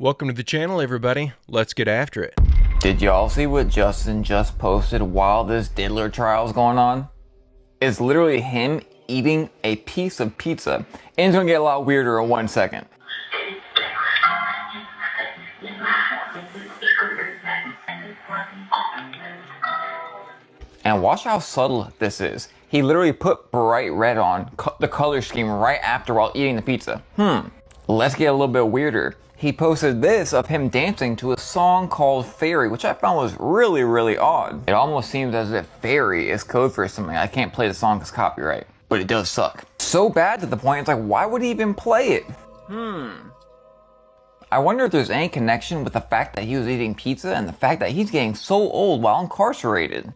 Welcome to the channel, everybody. Let's get after it. Did y'all see what Justin just posted while this diddler trial is going on? It's literally him eating a piece of pizza. And it's gonna get a lot weirder in 1 second. And watch how subtle this is. He literally put bright red on the color scheme right after while eating the pizza. Let's get a little bit weirder. He posted this of him dancing to a song called Fairy, which I found was really odd. It almost seems as if Fairy is code for something. I can't play the song because copyright, but it does suck. So bad to the point it's like, why would he even play it? I wonder if there's any connection with the fact that he was eating pizza and the fact that he's getting so old while incarcerated.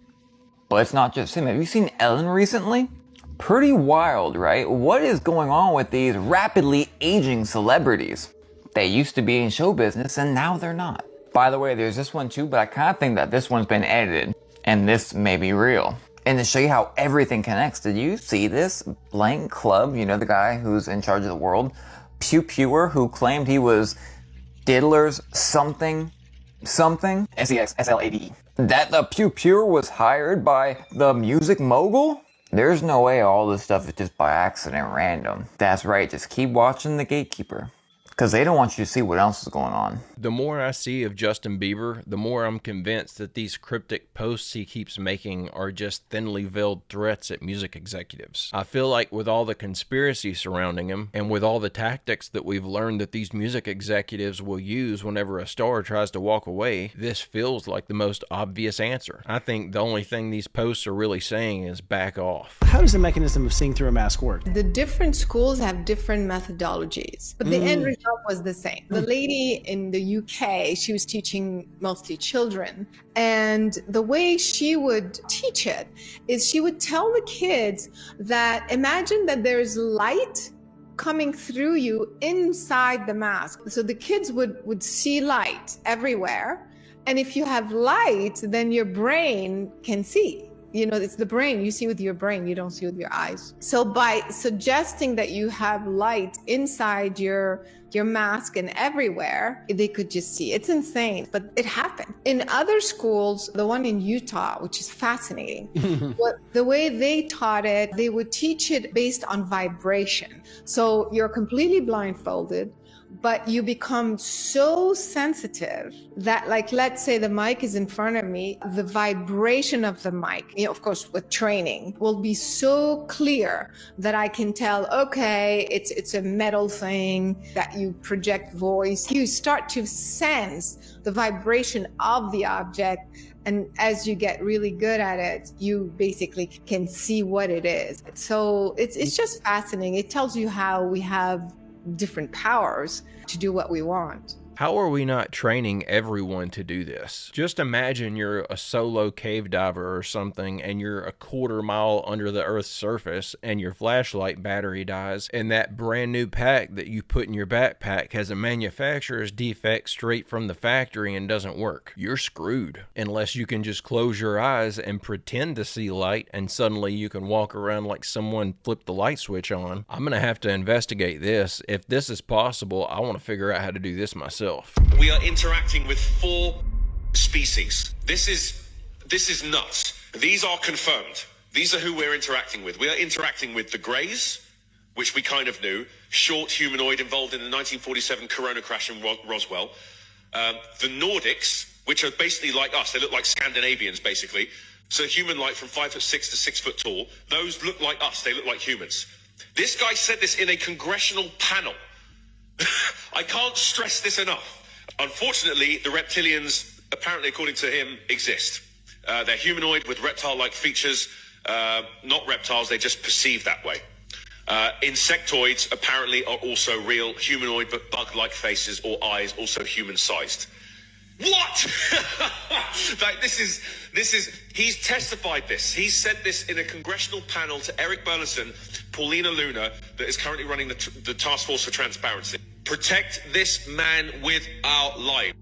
But it's not just him. Have you seen Ellen recently? Pretty wild, right? What is going on with these rapidly aging celebrities? They used to be in show business and now they're not. By the way, there's this one too, but I kind of think that this one's been edited and this may be real. And to show you how everything connects, did you see this blank club? You know, the guy who's in charge of the world? Pew Pewer, who claimed he was Diddler's something. S-E-X-S-L-A-D-E. That the Pew Pewer was hired by the music mogul? There's no way all this stuff is just by accident random. That's right, just keep watching The Gatekeeper. Because they don't want you to see what else is going on. The more I see of Justin Bieber, the more I'm convinced that these cryptic posts he keeps making are just thinly veiled threats at music executives. I feel like with all the conspiracy surrounding him, and with all the tactics that we've learned that these music executives will use whenever a star tries to walk away, this feels like the most obvious answer. I think the only thing these posts are really saying is back off. How does the mechanism of seeing through a mask work? The different schools have different methodologies, but the end result was the same. The lady in the UK, she was teaching mostly children, and the way she would teach it is she would tell the kids that imagine that there's light coming through you inside the mask. So the kids would see light everywhere, and if you have light, then your brain can see. You know, it's the brain. You see with your brain, you don't see with your eyes. So by suggesting that you have light inside your mask and everywhere, they could just see. It's insane, but it happened. In other schools, the one in Utah, which is fascinating, the way they taught it, they would teach it based on vibration. So you're completely blindfolded, but you become so sensitive that, like, let's say the mic is in front of me, the vibration of the mic, you know, of course, with training, will be so clear that I can tell, okay, it's a metal thing, that you project voice. You start to sense the vibration of the object. And as you get really good at it, you basically can see what it is. So it's just fascinating. It tells you how we have different powers to do what we want. How are we not training everyone to do this? Just imagine you're a solo cave diver or something and you're a quarter-mile under the Earth's surface and your flashlight battery dies and that brand new pack that you put in your backpack has a manufacturer's defect straight from the factory and doesn't work. You're screwed unless you can just close your eyes and pretend to see light and suddenly you can walk around like someone flipped the light switch on. I'm gonna have to investigate this. If this is possible, I want to figure out how to do this myself. We are interacting with 4 species. This is nuts. These are confirmed. These are who we're interacting with. We are interacting with the Greys, which we kind of knew, short humanoid involved in the 1947 Corona crash in Roswell. The Nordics, which are basically like us. They look like Scandinavians, basically. So human-like from 5'6" to 6 foot tall. Those look like us. They look like humans. This guy said this in a congressional panel. I can't stress this enough. Unfortunately, the reptilians, apparently according to him, exist. They're humanoid with reptile-like features. Not reptiles, they just perceive that way. Insectoids apparently are also real, humanoid but bug-like faces or eyes, also human-sized. What? Like, this is, he's testified this. He said this in a congressional panel to Eric Burleson, Paulina Luna, that is currently running the Task Force for Transparency. Protect this man with our life.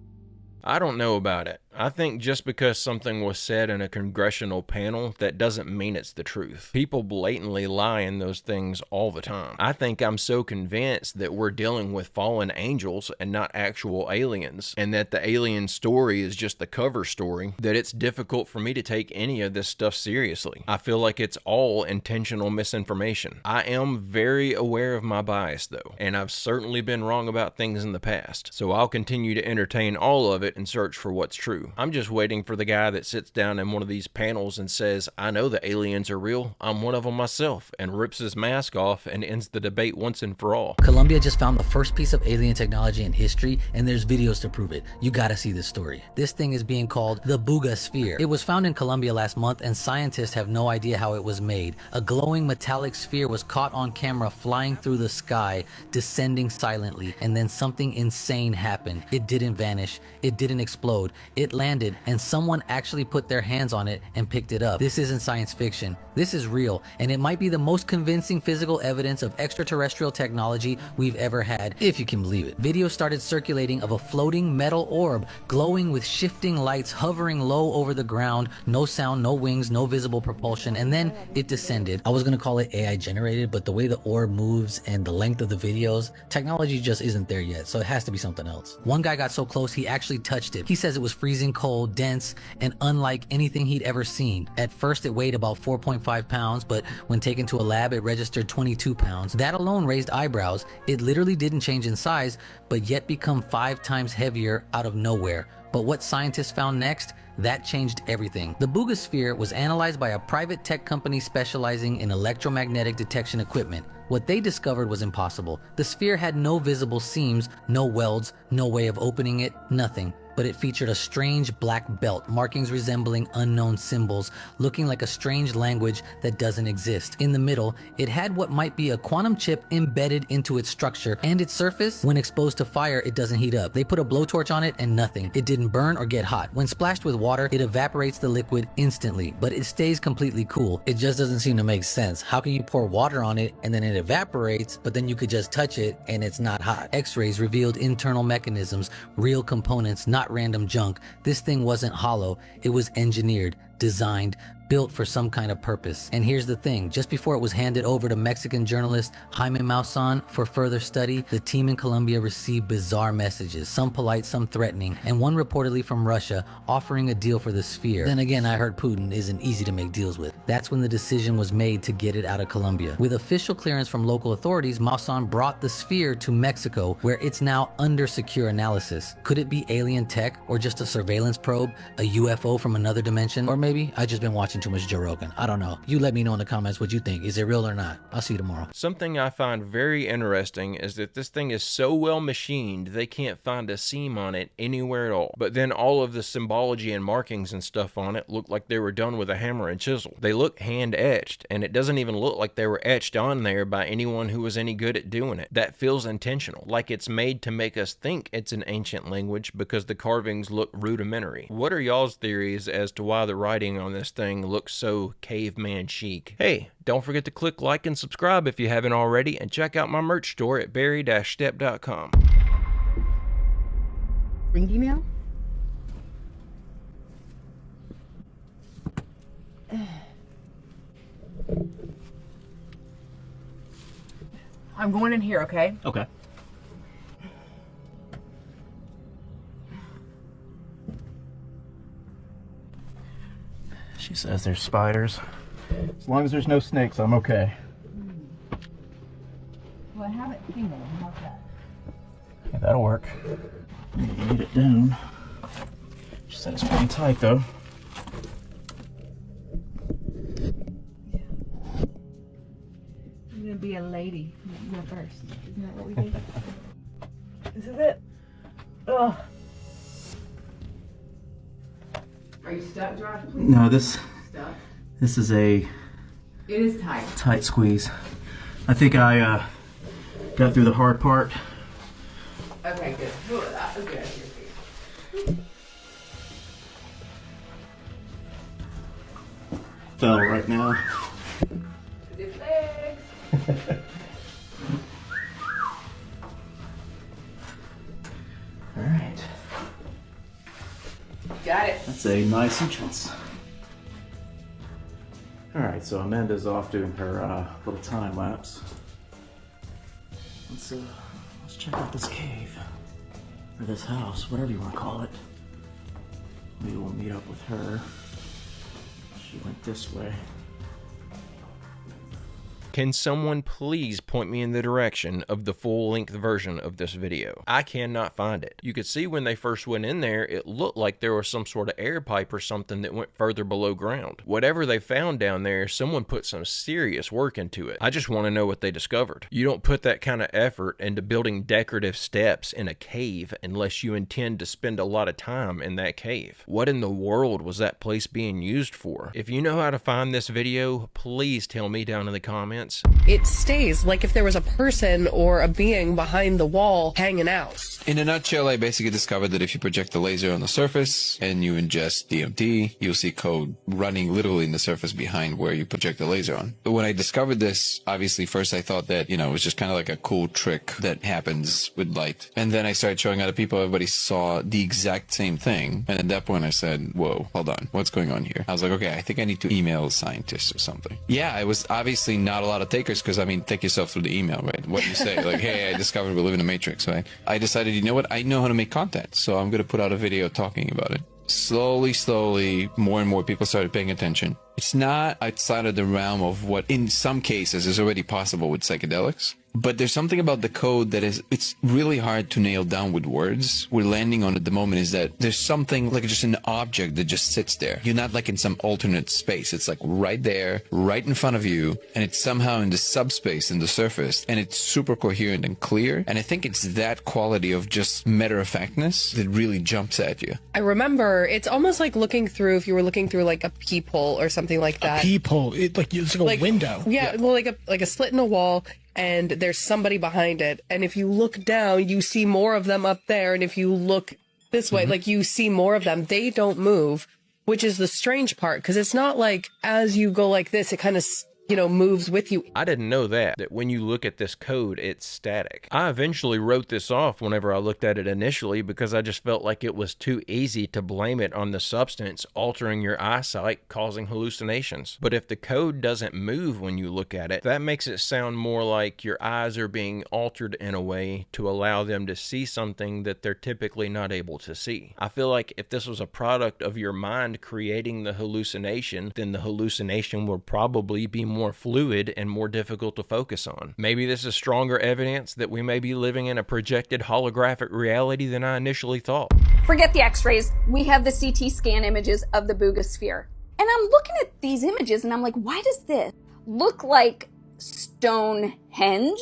I don't know about it, I think just because something was said in a congressional panel, that doesn't mean it's the truth. People blatantly lie in those things all the time. I think I'm so convinced that we're dealing with fallen angels and not actual aliens, and that the alien story is just the cover story, that it's difficult for me to take any of this stuff seriously. I feel like it's all intentional misinformation. I am very aware of my bias though, and I've certainly been wrong about things in the past, so I'll continue to entertain all of it and search for what's true. I'm just waiting for the guy that sits down in one of these panels and says, I know the aliens are real, I'm one of them myself, and rips his mask off and ends the debate once and for all. Colombia just found the first piece of alien technology in history, and there's videos to prove it. You gotta see this story. This thing is being called the Buga Sphere. It was found in Colombia last month, and scientists have no idea how it was made. A glowing metallic sphere was caught on camera flying through the sky, descending silently, and then something insane happened. It didn't vanish, it didn't explode, it landed, and someone actually put their hands on it and picked it up. This isn't science fiction. This is real, and it might be the most convincing physical evidence of extraterrestrial technology we've ever had, if you can believe it. Videos started circulating of a floating metal orb glowing with shifting lights hovering low over the ground, no sound, no wings, no visible propulsion, and then it descended. I was gonna call it AI generated, but the way the orb moves and the length of the videos, technology just isn't there yet, so it has to be something else. One guy got so close he actually touched it. He says it was freezing cold, dense, and unlike anything he'd ever seen. At first it weighed about 4.5 pounds, but when taken to a lab it registered 22 pounds. That alone raised eyebrows. It literally didn't change in size, but yet become 5 times heavier out of nowhere. But what scientists found next, that changed everything. The Buga Sphere was analyzed by a private tech company specializing in electromagnetic detection equipment. What they discovered was impossible. The sphere had no visible seams, no welds, no way of opening it, nothing. But it featured a strange black belt, markings resembling unknown symbols, looking like a strange language that doesn't exist. In the middle, it had what might be a quantum chip embedded into its structure, and its surface, when exposed to fire, it doesn't heat up. They put a blowtorch on it and nothing. It didn't burn or get hot. When splashed with water, it evaporates the liquid instantly, but it stays completely cool. It just doesn't seem to make sense. How can you pour water on it and then it evaporates, but then you could just touch it and it's not hot? X-rays revealed internal mechanisms, real components, not random junk. This thing wasn't hollow, it was engineered, designed, built for some kind of purpose. And here's the thing, just before it was handed over to Mexican journalist Jaime Maussan for further study, the team in Colombia received bizarre messages, some polite, some threatening, and one reportedly from Russia offering a deal for the sphere. Then again, I heard Putin isn't easy to make deals with. That's when the decision was made to get it out of Colombia. With official clearance from local authorities, Maussan brought the sphere to Mexico, where it's now under secure analysis. Could it be alien tech, or just a surveillance probe, a UFO from another dimension? Or maybe I just been watching too much Joe Rogan. I don't know. You let me know in the comments what you think. Is it real or not? I'll see you tomorrow. Something I find very interesting is that this thing is so well machined they can't find a seam on it anywhere at all. But then all of the symbology and markings and stuff on it look like they were done with a hammer and chisel. They look hand etched, and it doesn't even look like they were etched on there by anyone who was any good at doing it. That feels intentional, like it's made to make us think it's an ancient language because the carvings look rudimentary. What are y'all's theories as to why the writing on this thing looks so caveman chic? Hey, don't forget to click like and subscribe if you haven't already, and check out my merch store at barry-stepp.com. Ring email? I'm going in here, okay? Okay. She says there's spiders. As long as there's no snakes, I'm okay. Well, I haven't seen them. How's that? Yeah, that'll work. Get it down. She said it's pretty tight though. I'm gonna be a lady. You go first. Isn't that what we do? This is it. Ugh. Are you stuck, Josh? Please. No, this Stuck? is a It is tight. tight squeeze. I think I got through the hard part. Okay, good. Oh, that was good. Fell right now. Good legs. All right. Got it. That's a nice entrance. Alright, so Amanda's off doing her little time lapse. Let's check out this cave. Or this house, whatever you want to call it. Maybe we'll meet up with her. She went this way. Can someone please point me in the direction of the full-length version of this video? I cannot find it. You could see when they first went in there, it looked like there was some sort of air pipe or something that went further below ground. Whatever they found down there, someone put some serious work into it. I just want to know what they discovered. You don't put that kind of effort into building decorative steps in a cave unless you intend to spend a lot of time in that cave. What in the world was that place being used for? If you know how to find this video, please tell me down in the comments. It stays like if there was a person or a being behind the wall hanging out. In a nutshell, I basically discovered that if you project a laser on the surface and you ingest DMT, you'll see code running literally in the surface behind where you project the laser on. But when I discovered this, obviously first I thought that, it was just kind of like a cool trick that happens with light. And then I started showing other people, everybody saw the exact same thing. And at that point I said, whoa, hold on, what's going on here? I was like, okay, I think I need to email scientists or something. Yeah, it was obviously not a lot of takers because, take yourself through the email, right? What you say, like, hey, I discovered we live in a matrix, right? I decided, you know what? I know how to make content, so I'm going to put out a video talking about it. Slowly, more and more people started paying attention. It's not outside of the realm of what, in some cases, is already possible with psychedelics. But there's something about the code that it's really hard to nail down with words. We're landing on at the moment is that there's something like just an object that just sits there. You're not like in some alternate space. It's like right there, right in front of you, and it's somehow in the subspace in the surface, and it's super coherent and clear. And I think it's that quality of just matter-of-factness that really jumps at you. I remember it's almost like if you were looking through like a peephole or something like that. A peephole, it's like a window. Yeah, well, like a slit in a wall. And there's somebody behind it. And if you look down, you see more of them up there. And if you look this way, like you see more of them. They don't move, which is the strange part. Because it's not like as you go like this, it kind of, moves with you. I didn't know that when you look at this code, it's static. I eventually wrote this off whenever I looked at it initially because I just felt like it was too easy to blame it on the substance altering your eyesight, causing hallucinations. But if the code doesn't move when you look at it, that makes it sound more like your eyes are being altered in a way to allow them to see something that they're typically not able to see. I feel like if this was a product of your mind creating the hallucination, then the hallucination would probably be more fluid and more difficult to focus on. Maybe this is stronger evidence that we may be living in a projected holographic reality than I initially thought. Forget the x-rays. We have the CT scan images of the Buga sphere. And I'm looking at these images and I'm like, why does this look like Stonehenge?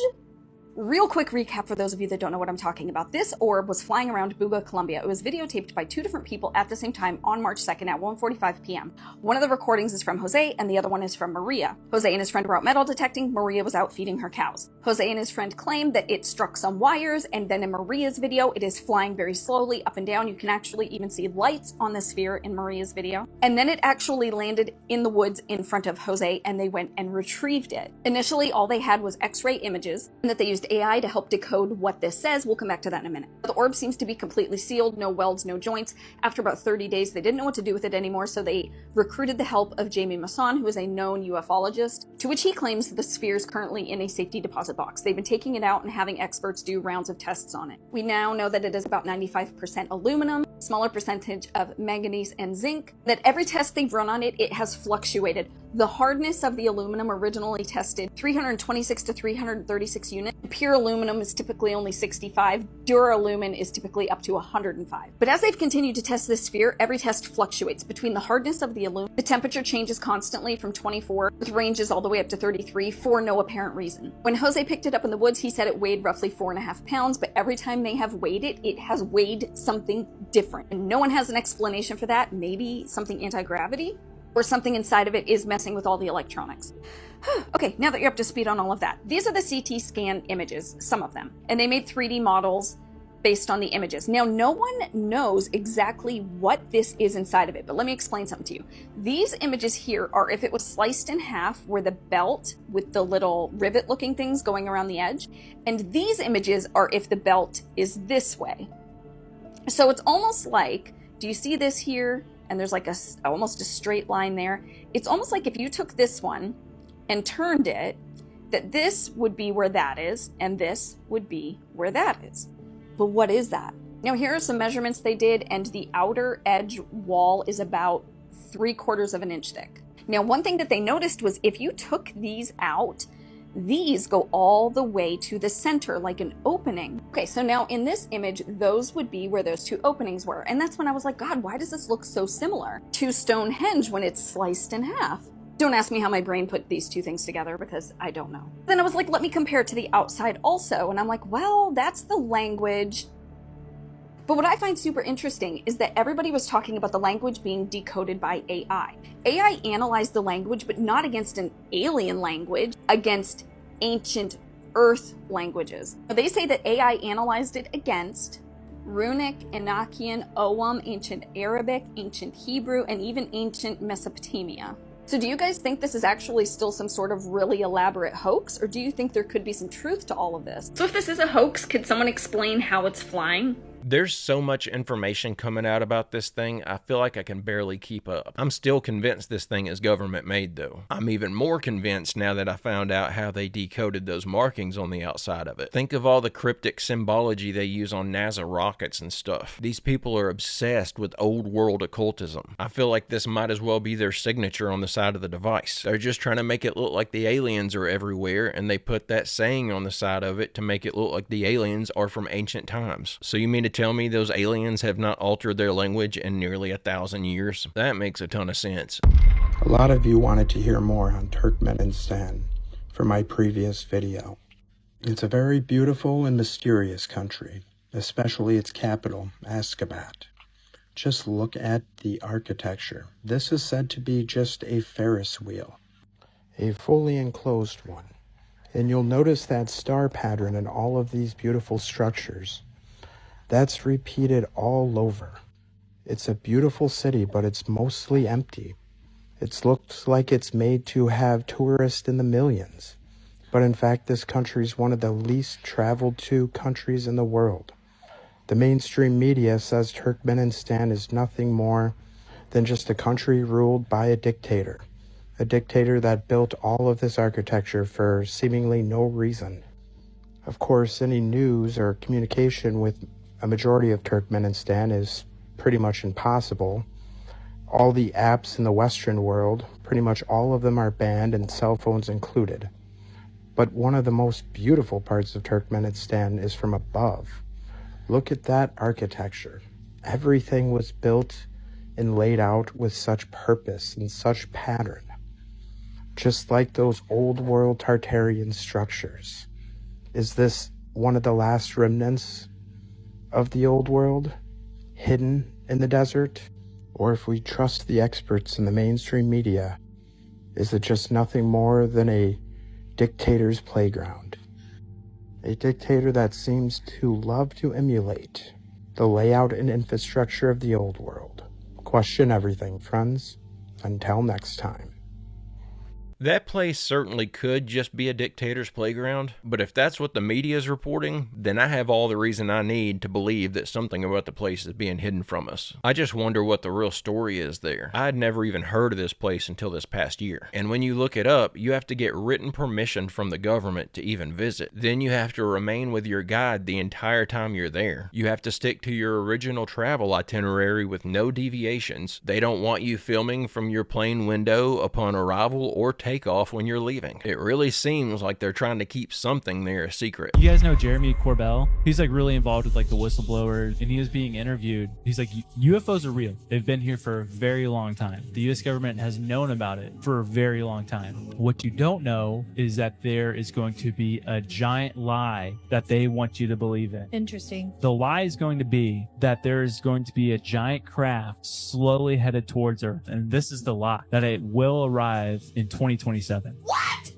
Real quick recap for those of you that don't know what I'm talking about. This orb was flying around Buga, Colombia. It was videotaped by two different people at the same time on March 2nd at 1:45 p.m. One of the recordings is from Jose and the other one is from Maria. Jose and his friend were out metal detecting. Maria was out feeding her cows. Jose and his friend claimed that it struck some wires, and then in Maria's video, it is flying very slowly up and down. You can actually even see lights on the sphere in Maria's video. And then it actually landed in the woods in front of Jose, and they went and retrieved it. Initially, all they had was x-ray images, and that they used AI to help decode what this says. We'll come back to that in a minute. The orb seems to be completely sealed, no welds, no joints. After about 30 days, they didn't know what to do with it anymore, so they recruited the help of Jamie Masson, who is a known ufologist, to which he claims the sphere is currently in a safety deposit box. They've been taking it out and having experts do rounds of tests on it. We now know that it is about 95% aluminum, smaller percentage of manganese and zinc, that every test they've run on it, it has fluctuated. The hardness of the aluminum originally tested 326 to 336 units. Pure aluminum is typically only 65. Duralumin is typically up to 105. But as they've continued to test this sphere, every test fluctuates between the hardness of the aluminum. The temperature changes constantly from 24, with ranges all the way up to 33 for no apparent reason. When Jose picked it up in the woods, he said it weighed roughly 4.5 pounds, but every time they have weighed it, it has weighed something different. And no one has an explanation for that. Maybe something anti-gravity? Or something inside of it is messing with all the electronics. Okay, now that you're up to speed on all of that, these are the CT scan images, some of them, and they made 3D models based on the images. Now, no one knows exactly what this is inside of it, but let me explain something to you. These images here are if it was sliced in half, where the belt with the little rivet-looking things going around the edge, and these images are if the belt is this way. So it's almost like Do you see this here? And there's like almost a straight line there. It's almost like if you took this one and turned it, that this would be where that is, and this would be where that is. But what is that? Now here are some measurements they did, and the outer edge wall is about 3/4 of an inch thick. Now one thing that they noticed was if you took these out, these go all the way to the center like an opening. Okay, so now in this image, those would be where those two openings were. And that's when I was like, God, why does this look so similar to Stonehenge when it's sliced in half? Don't ask me how my brain put these two things together because I don't know. Then I was like, let me compare it to the outside also. And I'm like, well, that's the language. But what I find super interesting is that everybody was talking about the language being decoded by AI. AI analyzed the language, but not against an alien language, against ancient Earth languages. They say that AI analyzed it against Runic, Enochian, Ogham, ancient Arabic, ancient Hebrew, and even ancient Mesopotamia. So do you guys think this is actually still some sort of really elaborate hoax, or do you think there could be some truth to all of this? So if this is a hoax, could someone explain how it's flying? There's so much information coming out about this thing, I feel like I can barely keep up. I'm still convinced this thing is government made though. I'm even more convinced now that I found out how they decoded those markings on the outside of it. Think of all the cryptic symbology they use on NASA rockets and stuff. These people are obsessed with old world occultism. I feel like this might as well be their signature on the side of the device. They're just trying to make it look like the aliens are everywhere, and they put that saying on the side of it to make it look like the aliens are from ancient times. So you mean to tell me those aliens have not altered their language in nearly 1,000 years? That makes a ton of sense. A lot of you wanted to hear more on Turkmenistan from my previous video. It's a very beautiful and mysterious country, especially its capital, Ashgabat. Just look at the architecture. This is said to be just a Ferris wheel, a fully enclosed one. And you'll notice that star pattern in all of these beautiful structures. That's repeated all over. It's a beautiful city, but it's mostly empty. It looks like it's made to have tourists in the millions. But in fact, this country is one of the least traveled to countries in the world. The mainstream media says Turkmenistan is nothing more than just a country ruled by a dictator that built all of this architecture for seemingly no reason. Of course, any news or communication with a majority of Turkmenistan is pretty much impossible. All the apps in the Western world, pretty much all of them are banned, and cell phones included. But one of the most beautiful parts of Turkmenistan is from above. Look at that architecture. Everything was built and laid out with such purpose and such pattern. Just like those old world Tartarian structures. Is this one of the last remnants of the old world, hidden in the desert? Or if we trust the experts in the mainstream media, is it just nothing more than a dictator's playground? A dictator that seems to love to emulate the layout and infrastructure of the old world. Question everything, friends. Until next time. That place certainly could just be a dictator's playground, but if that's what the media is reporting, then I have all the reason I need to believe that something about the place is being hidden from us. I just wonder what the real story is there. I had never even heard of this place until this past year. And when you look it up, you have to get written permission from the government to even visit. Then you have to remain with your guide the entire time you're there. You have to stick to your original travel itinerary with no deviations. They don't want you filming from your plane window upon arrival or takeoff when you're leaving. It really seems like they're trying to keep something there a secret. You guys know Jeremy Corbell? He's like really involved with like the whistleblowers, and he was being interviewed. He's like, UFOs are real. They've been here for a very long time. The US government has known about it for a very long time. What you don't know is that there is going to be a giant lie that they want you to believe in. Interesting. The lie is going to be that there is going to be a giant craft slowly headed towards Earth. And this is the lie, that it will arrive in 2027. What?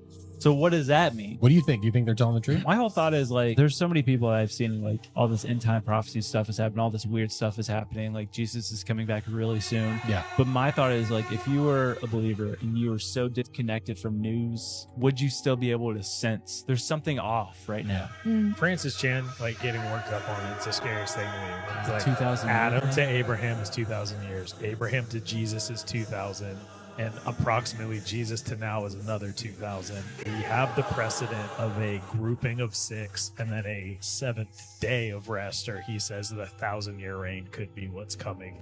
So what does that mean? What do you think? Do you think they're telling the truth? My whole thought is like, there's so many people I've seen, like all this end time prophecy stuff is happening, all this weird stuff is happening, like Jesus is coming back really soon. Yeah. But my thought is like, if you were a believer and you were so disconnected from news, would you still be able to sense there's something off right now? Francis Chan, like getting worked up on it, it's the scariest thing to me. He's like, 2,000 Adam years. to Abraham is 2,000 years. Abraham to Jesus is 2,000. And approximately Jesus to now is another 2,000. We have the precedent of a grouping of 6 and then a 7th day of rest, or he says the 1,000-year reign could be what's coming.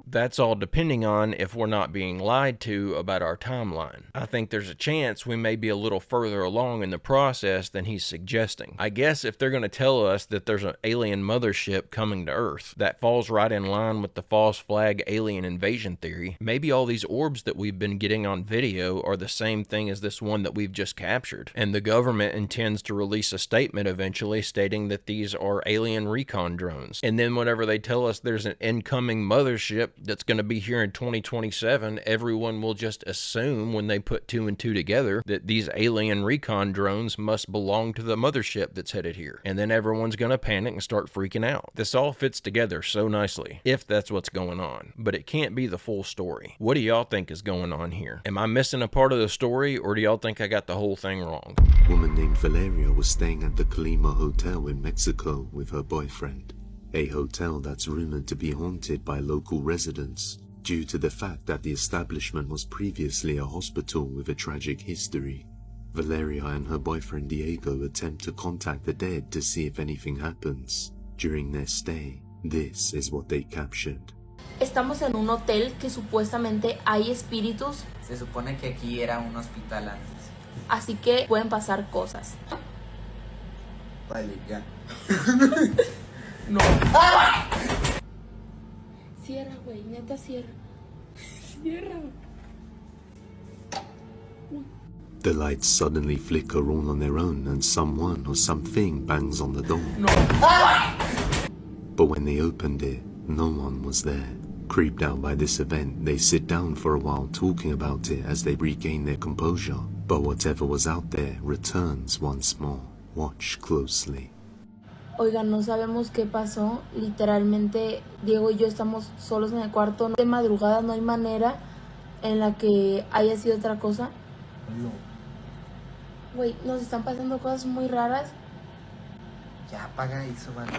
That's all depending on if we're not being lied to about our timeline. I think there's a chance we may be a little further along in the process than he's suggesting. I guess if they're going to tell us that there's an alien mothership coming to Earth, that falls right in line with the false flag alien invasion theory. Maybe all these orbs that we've been getting on video are the same thing as this one that we've just captured. And the government intends to release a statement eventually stating that these are alien recon drones. And then whenever they tell us there's an incoming mothership that's going to be here in 2027, everyone will just assume when they put 2 and 2 together that these alien recon drones must belong to the mothership that's headed here. And then everyone's going to panic and start freaking out. This all fits together so nicely, if that's what's going on. But it can't be the full story. What do y'all think is going on here? Am I missing a part of the story, or do y'all think I got the whole thing wrong? A woman named Valeria was staying at the Colima Hotel in Mexico with her boyfriend. A hotel that's rumored to be haunted by local residents due to the fact that the establishment was previously a hospital with a tragic history. Valeria and her boyfriend Diego attempt to contact the dead to see if anything happens. During their stay, this is what they captured. Estamos en un hotel que supuestamente hay espíritus. Se supone que aquí era un hospital antes. Así que pueden pasar cosas. Vale, ya. No. ¡Ah! Cierra, güey, neta, cierra. Cierra. The lights suddenly flicker all on their own and someone or something bangs on the door. No. ¡Ah! But when they opened it, no one was there. Creeped out by this event, they sit down for a while talking about it as they regain their composure. But whatever was out there returns once more. Watch closely. Oigan, no sabemos qué pasó. Literalmente, Diego y yo estamos solos en el cuarto. De madrugada no hay manera en la que haya sido otra cosa. No. Güey, nos están pasando cosas muy raras. Ya apaga eso, vale.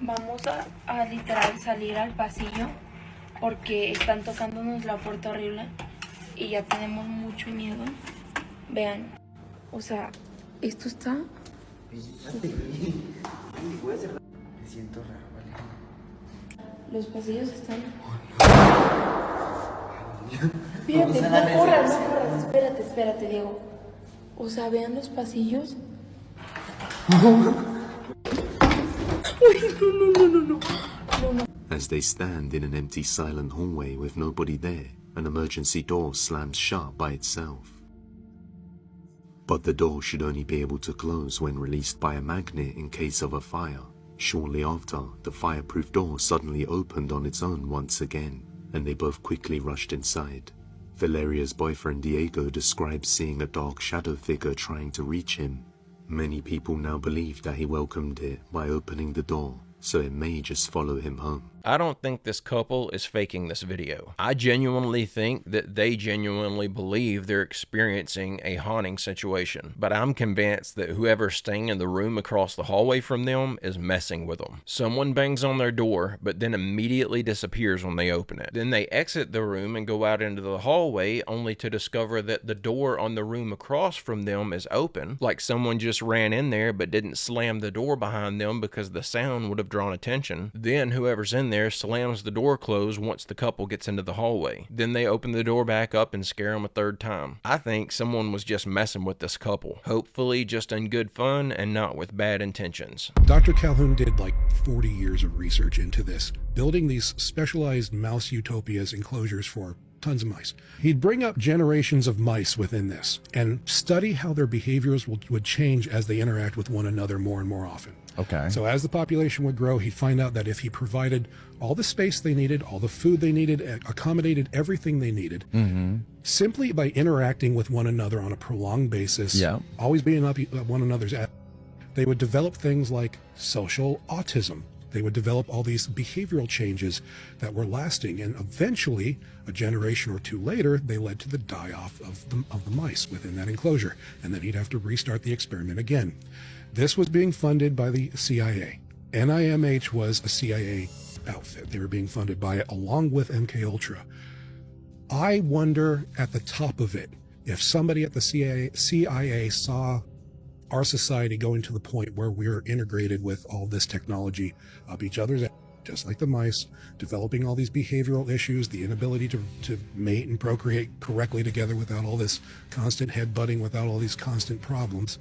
Vamos a literal salir al pasillo porque están tocándonos la puerta horrible y ya tenemos mucho miedo. Vean, o sea, esto está... Me siento raro, vale. Los pasillos están... Fíjate, no corras, espérate, Diego. O sea, vean los pasillos. No. As they stand in an empty, silent hallway with nobody there, an emergency door slams shut by itself. But the door should only be able to close when released by a magnet in case of a fire. Shortly after, the fireproof door suddenly opened on its own once again, and they both quickly rushed inside. Valeria's boyfriend Diego describes seeing a dark shadow figure trying to reach him. Many people now believe that he welcomed it by opening the door, so it may just follow him home. I don't think this couple is faking this video. I genuinely think that they genuinely believe they're experiencing a haunting situation. But I'm convinced that whoever's staying in the room across the hallway from them is messing with them. Someone bangs on their door, but then immediately disappears when they open it. Then they exit the room and go out into the hallway only to discover that the door on the room across from them is open, like someone just ran in there but didn't slam the door behind them because the sound would have drawn attention. Then whoever's in there slams the door closed once the couple gets into the hallway. Then they open the door back up and scare them a third time. I think someone was just messing with this couple. Hopefully just in good fun and not with bad intentions. Dr. Calhoun did like 40 years of research into this, building these specialized mouse utopias enclosures for tons of mice. He'd bring up generations of mice within this and study how their behaviors would change as they interact with one another more and more often. Okay. So as the population would grow, he'd find out that if he provided all the space they needed, all the food they needed, accommodated everything they needed, simply by interacting with one another on a prolonged basis, always being up one another's ass, they would develop things like social autism. They would develop all these behavioral changes that were lasting, and eventually, a generation or two later, they led to the die-off of the mice within that enclosure, and then he'd have to restart the experiment again. This was being funded by the CIA. NIMH was a CIA outfit. They were being funded by it along with MKUltra. I wonder at the top of it if somebody at the CIA saw our society going to the point where we're integrated with all this technology of each other's, just like the mice, developing all these behavioral issues, the inability to mate and procreate correctly together without all this constant headbutting, without all these constant problems,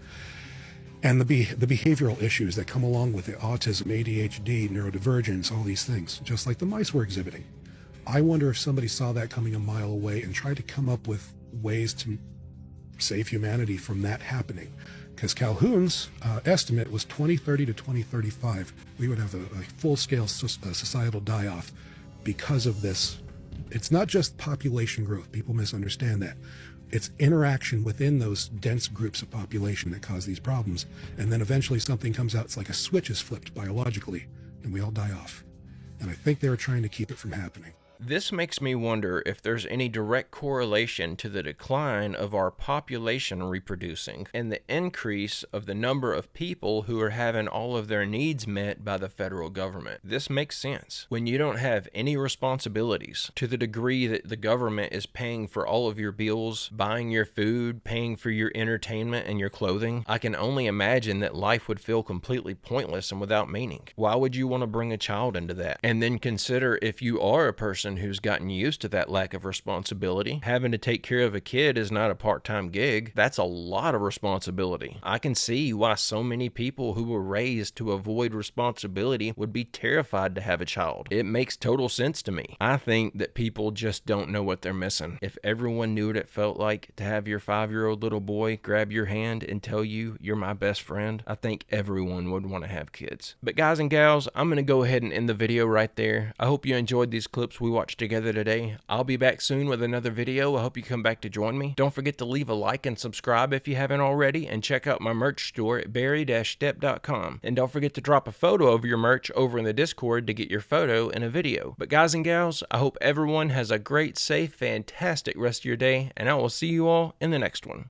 and the behavioral issues that come along with it, autism, ADHD, neurodivergence, all these things, just like the mice were exhibiting. I wonder if somebody saw that coming a mile away and tried to come up with ways to save humanity from that happening. Because Calhoun's estimate was 2030 to 2035, we would have a full-scale societal die-off because of this. It's not just population growth. People misunderstand that. It's interaction within those dense groups of population that cause these problems. And then eventually something comes out, it's like a switch is flipped biologically, and we all die off. And I think they were trying to keep it from happening. This makes me wonder if there's any direct correlation to the decline of our population reproducing and the increase of the number of people who are having all of their needs met by the federal government. This makes sense. When you don't have any responsibilities to the degree that the government is paying for all of your bills, buying your food, paying for your entertainment and your clothing, I can only imagine that life would feel completely pointless and without meaning. Why would you want to bring a child into that? And then consider if you are a person who's gotten used to that lack of responsibility. Having to take care of a kid is not a part-time gig. That's a lot of responsibility. I can see why so many people who were raised to avoid responsibility would be terrified to have a child. It makes total sense to me. I think that people just don't know what they're missing. If everyone knew what it felt like to have your 5-year-old little boy grab your hand and tell you you're my best friend, I think everyone would want to have kids. But guys and gals, I'm going to go ahead and end the video right there. I hope you enjoyed these clips we watched together today. I'll be back soon with another video. I hope you come back to join me. Don't forget to leave a like and subscribe if you haven't already, and check out my merch store at barry-stepp.com. And don't forget to drop a photo of your merch over in the Discord to get your photo in a video. But guys and gals, I hope everyone has a great, safe, fantastic rest of your day, and I will see you all in the next one.